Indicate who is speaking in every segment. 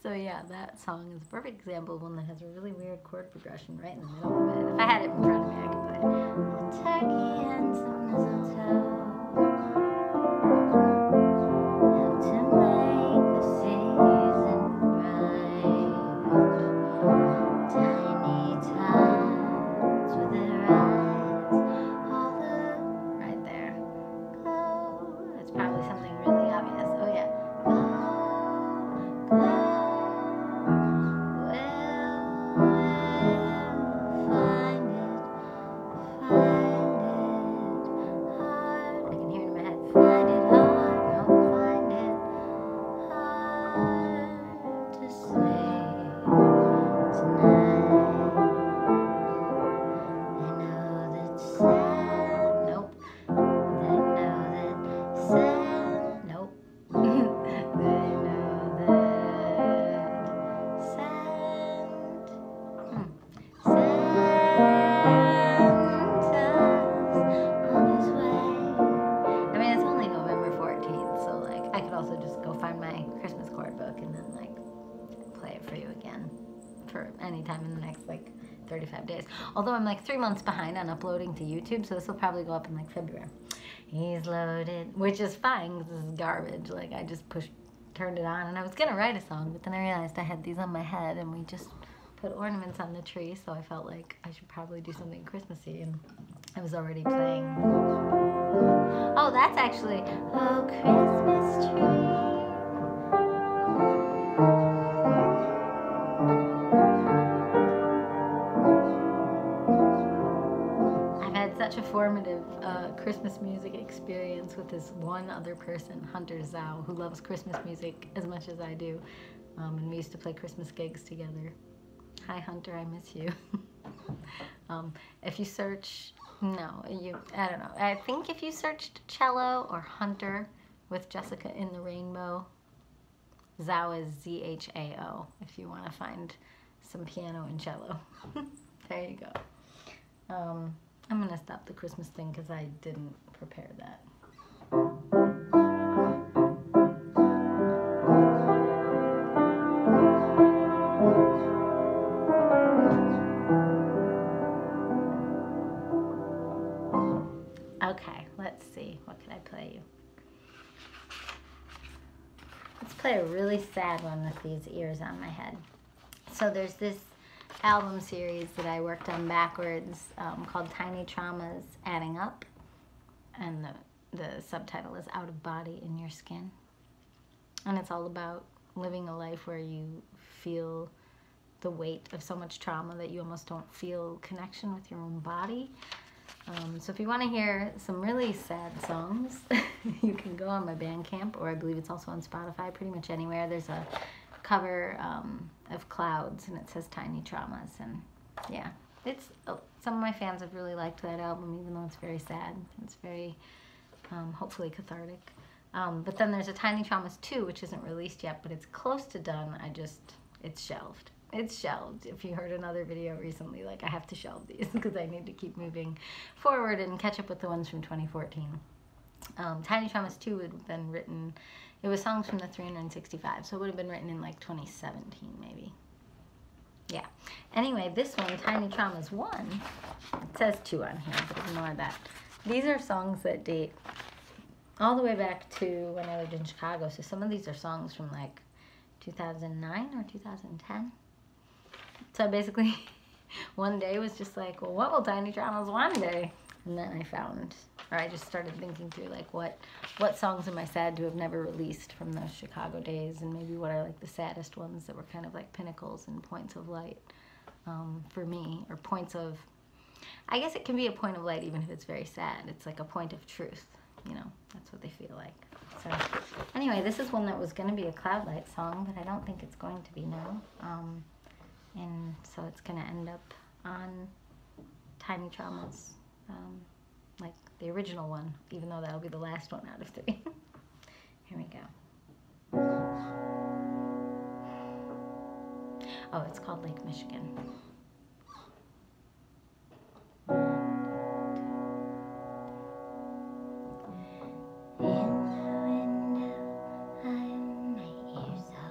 Speaker 1: So yeah, that song is a perfect example of one that has a really weird chord progression right in the middle of it. If I had it in front of me, I could play it. Turkey and some mistletoe help to make the season bright. Tiny tots with their eyes all the right there. Glow. It's probably something really obvious. Oh yeah. Glow, glow. Anytime in the next like 35 days. Although I'm like 3 months behind on uploading to YouTube, so this will probably go up in like February. He's loaded, which is fine because this is garbage. Like I just turned it on, and I was gonna write a song, but then I realized I had these on my head, and we just put ornaments on the tree, so I felt like I should probably do something Christmassy, and I was already playing. Oh, that's actually Oh Christmas Tree. Such a formative Christmas music experience with this one other person, Hunter Zhao, who loves Christmas music as much as I do, and we used to play Christmas gigs together. Hi Hunter, I miss you. If you search, I don't know, I think if you searched cello or Hunter with Jessica in the Rainbow, Zhao is Z-H-A-O, if you want to find some piano and cello. There you go. I'm going to stop the Christmas thing because I didn't prepare that. Okay, let's see. What can I play you? Let's play a really sad one with these ears on my head. So there's this album series that I worked on backwards called Tiny Traumas Adding Up, and the subtitle is Out of Body in Your Skin, and it's all about living a life where you feel the weight of so much trauma that you almost don't feel connection with your own body. So if you want to hear some really sad songs, you can go on my Bandcamp, or I believe it's also on Spotify, pretty much anywhere. There's a cover of clouds, and it says Tiny Traumas, and yeah, it's some of my fans have really liked that album, even though it's very sad. It's very hopefully cathartic. But then there's a Tiny Traumas 2, which isn't released yet, but it's close to done. It's shelved. It's shelved. If you heard another video recently, like I have to shelve these because I need to keep moving forward and catch up with the ones from 2014. Tiny Traumas 2 would have been written, it was songs from the 365, so it would have been written in like 2017 maybe. Yeah. Anyway, this one, Tiny Traumas 1, it says 2 on here, but ignore that. These are songs that date all the way back to when I lived in Chicago, so some of these are songs from like 2009 or 2010. So basically, one day was just like, well, what will Tiny Traumas one day? And then I found, or I just started thinking through like what songs am I sad to have never released from those Chicago days, and maybe what are like the saddest ones that were kind of like pinnacles and points of light for me, or points of, I guess it can be a point of light even if it's very sad. It's like a point of truth, you know, that's what they feel like. So anyway, this is one that was going to be a Cloudlight song, but I don't think it's going to be now. And so it's going to end up on Tiny Traumas, like the original one, even though that'll be the last one out of 3. Here we go. Oh, it's called Lake Michigan. In the window, I met you so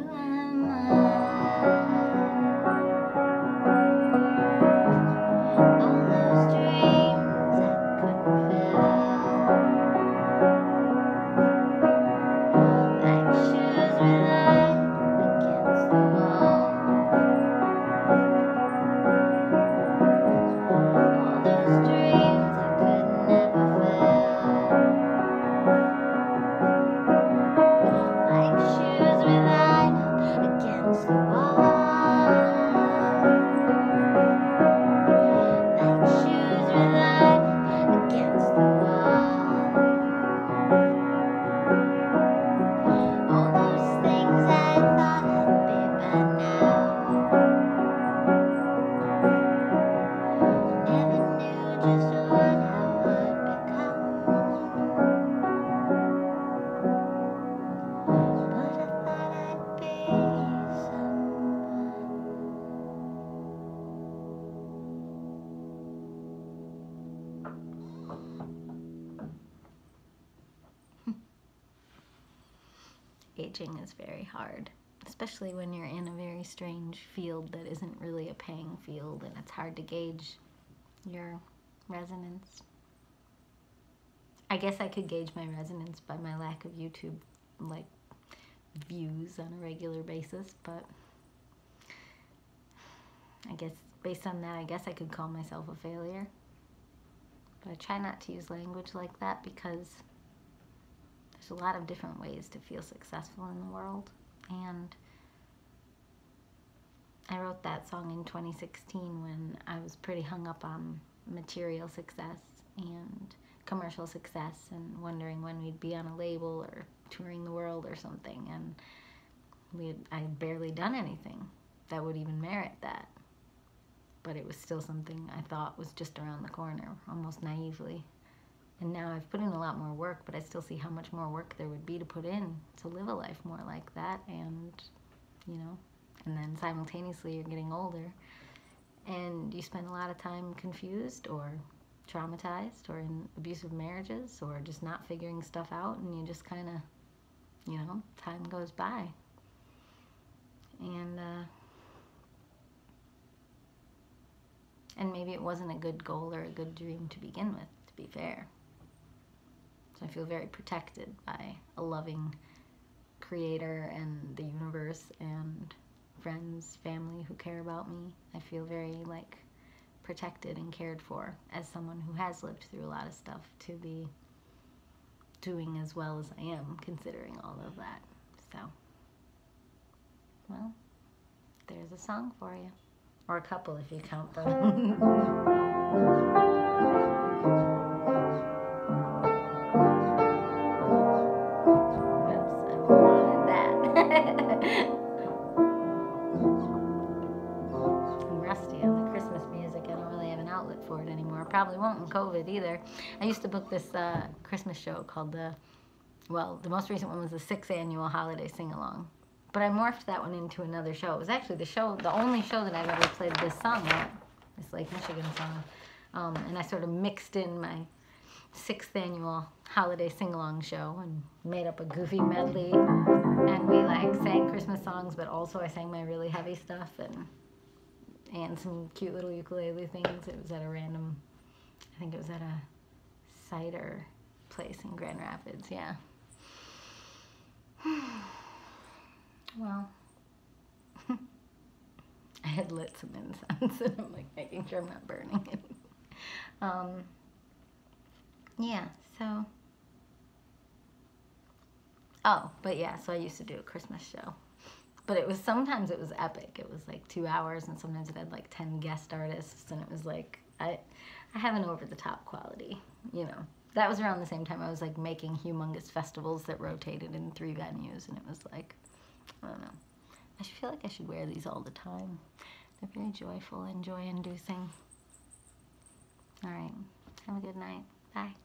Speaker 1: am I? All those dreams I couldn't fill, like shoes relied against the wall. All those dreams I could never fill, like shoes relied against the wall. Like shoes relied against the wall. All those things I thought I'd be by now, never knew just what I would become. But I thought I'd be someone. Aging is very hard, especially when you're in a very strange field that isn't really a paying field, and it's hard to gauge your resonance. I guess I could gauge my resonance by my lack of YouTube like views on a regular basis, but I guess based on that, I guess I could call myself a failure. But I try not to use language like that because there's a lot of different ways to feel successful in the world. And I wrote that song in 2016 when I was pretty hung up on material success and commercial success and wondering when we'd be on a label or touring the world or something. And I had barely done anything that would even merit that. But it was still something I thought was just around the corner, almost naively. And now I've put in a lot more work, but I still see how much more work there would be to put in to live a life more like that. And, you know, and then simultaneously you're getting older and you spend a lot of time confused or traumatized or in abusive marriages or just not figuring stuff out, and you just kind of, you know, time goes by. And maybe it wasn't a good goal or a good dream to begin with, to be fair. So I feel very protected by a loving creator and the universe and friends, family who care about me. I feel very like protected and cared for as someone who has lived through a lot of stuff to be doing as well as I am, considering all of that. So, well, there's a song for you. Or a couple if you count them. I'm rusty on the Christmas music. I don't really have an outlet for it anymore. Probably won't in COVID either. I used to book this Christmas show called the most recent one was the 6th annual holiday sing-along. But I morphed that one into another show. It was actually the only show that I've ever played this song at, this Lake Michigan song. And I sort of mixed in my 6th annual holiday sing-along show and made up a goofy medley. And we like sang Christmas songs, but also I sang my really heavy stuff and some cute little ukulele things. It was at a random, I think it was at a cider place in Grand Rapids, yeah. Well, I had lit some incense and I'm like making sure I'm not burning it. Yeah, so, so I used to do a Christmas show. But sometimes it was epic. It was like 2 hours, and sometimes it had like 10 guest artists, and it was like, I have an over-the-top quality, you know. That was around the same time I was like making humongous festivals that rotated in 3 venues, and it was like, I don't know. I feel like I should wear these all the time. They're very joyful and joy-inducing. All right. Have a good night. Bye.